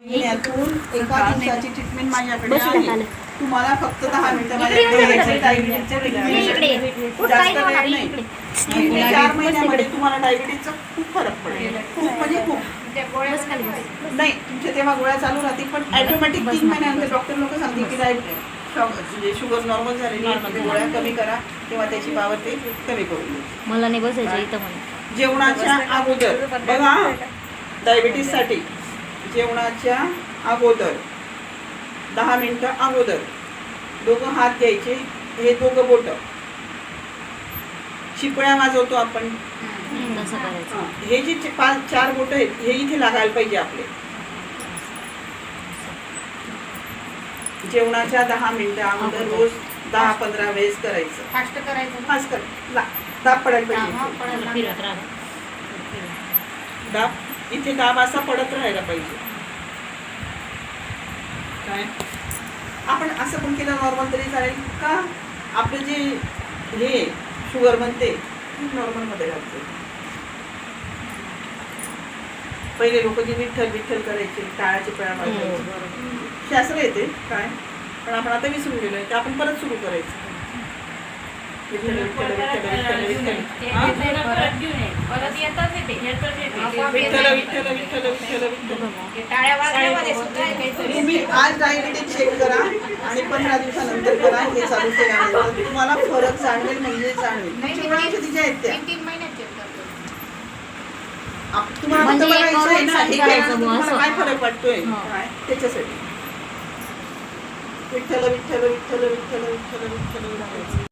महिन्यातून एका दिवसाची ट्रीटमेंट माझ्याकडे आहे. तुम्हाला फक्त 10 मिनिटं माझ्याकडे डायबिटीजचे जास्त वेळ नाही. 3 ते 4 महिन्यामध्ये तुम्हाला डायबिटीजचा खूप फरक पडेल. खूप म्हणजे खूप नाही, तुमच्या तेव्हा गोळ्या चालू राहतील, पण ऑटोमॅटिक 3 महिन्यानंतर डॉक्टर लोक सांगतील की डायबिटीज शुगर नॉर्मल झालेली आहे, गोळ्या कमी करा, तेव्हा त्याची पावर ते कमी करून देईल. मला नाही बसायचं इथं म्हणून. जेवणाच्या अगोदर बघा, डायबिटीजसाठी जेवणाच्या अगोदर 10 मिनिटं अगोदर दोघं हात घ्यायचे, हे दोघं बोट शिपळ्या वाजवतो आपण तसं करायचं. हे जे 4 बोट आहेत हे इथे लागायला पाहिजे आपले. जेवणाच्या 10 मिनिटं अगोदर रोज 10-15 वेळेस करायचं. फास्ट कर, दाब पडायला पाहिजे. फिरत राहा. दाब इथे दाब असा पडत राहायला पाहिजे. काय आपण असं पण केलं नॉर्मल तरी चालेल का? आपलं जे हे शुगर म्हणते नॉर्मल मध्ये राहते. पहिले लोक जे विठ्ठल विठ्ठल करायचे, टाळाचे पळा मारायचे, शास्त्र येते काय, पण आपण आता विसरून गेलोय. ते आपण परत सुरू करायचं. विठ्ठल विठ्ठल विठ्ठल विठ्ठल विठ्ठल विठ्ठल विठ्ठल विठ्ठल विठ्ठल विठ्ठल. तुम्ही आज डायबिटीज चेक करा आणि 15 दिवसानंतर करा. हे चालू केल्यानंतर तुम्हाला फरक जाणवेल, म्हणजे जाणवेल. गोळ्या कितीच्या आहेत त्या तुम्हाला म्हणजे बघायचं आहे ना, हे करायचं तुम्हाला काय फरक वाटतोय हो. काय त्याच्यासाठी. विठ्ठल विठ्ठल विठ्ठल विठ्ठल विठ्ठल विठ्ठल.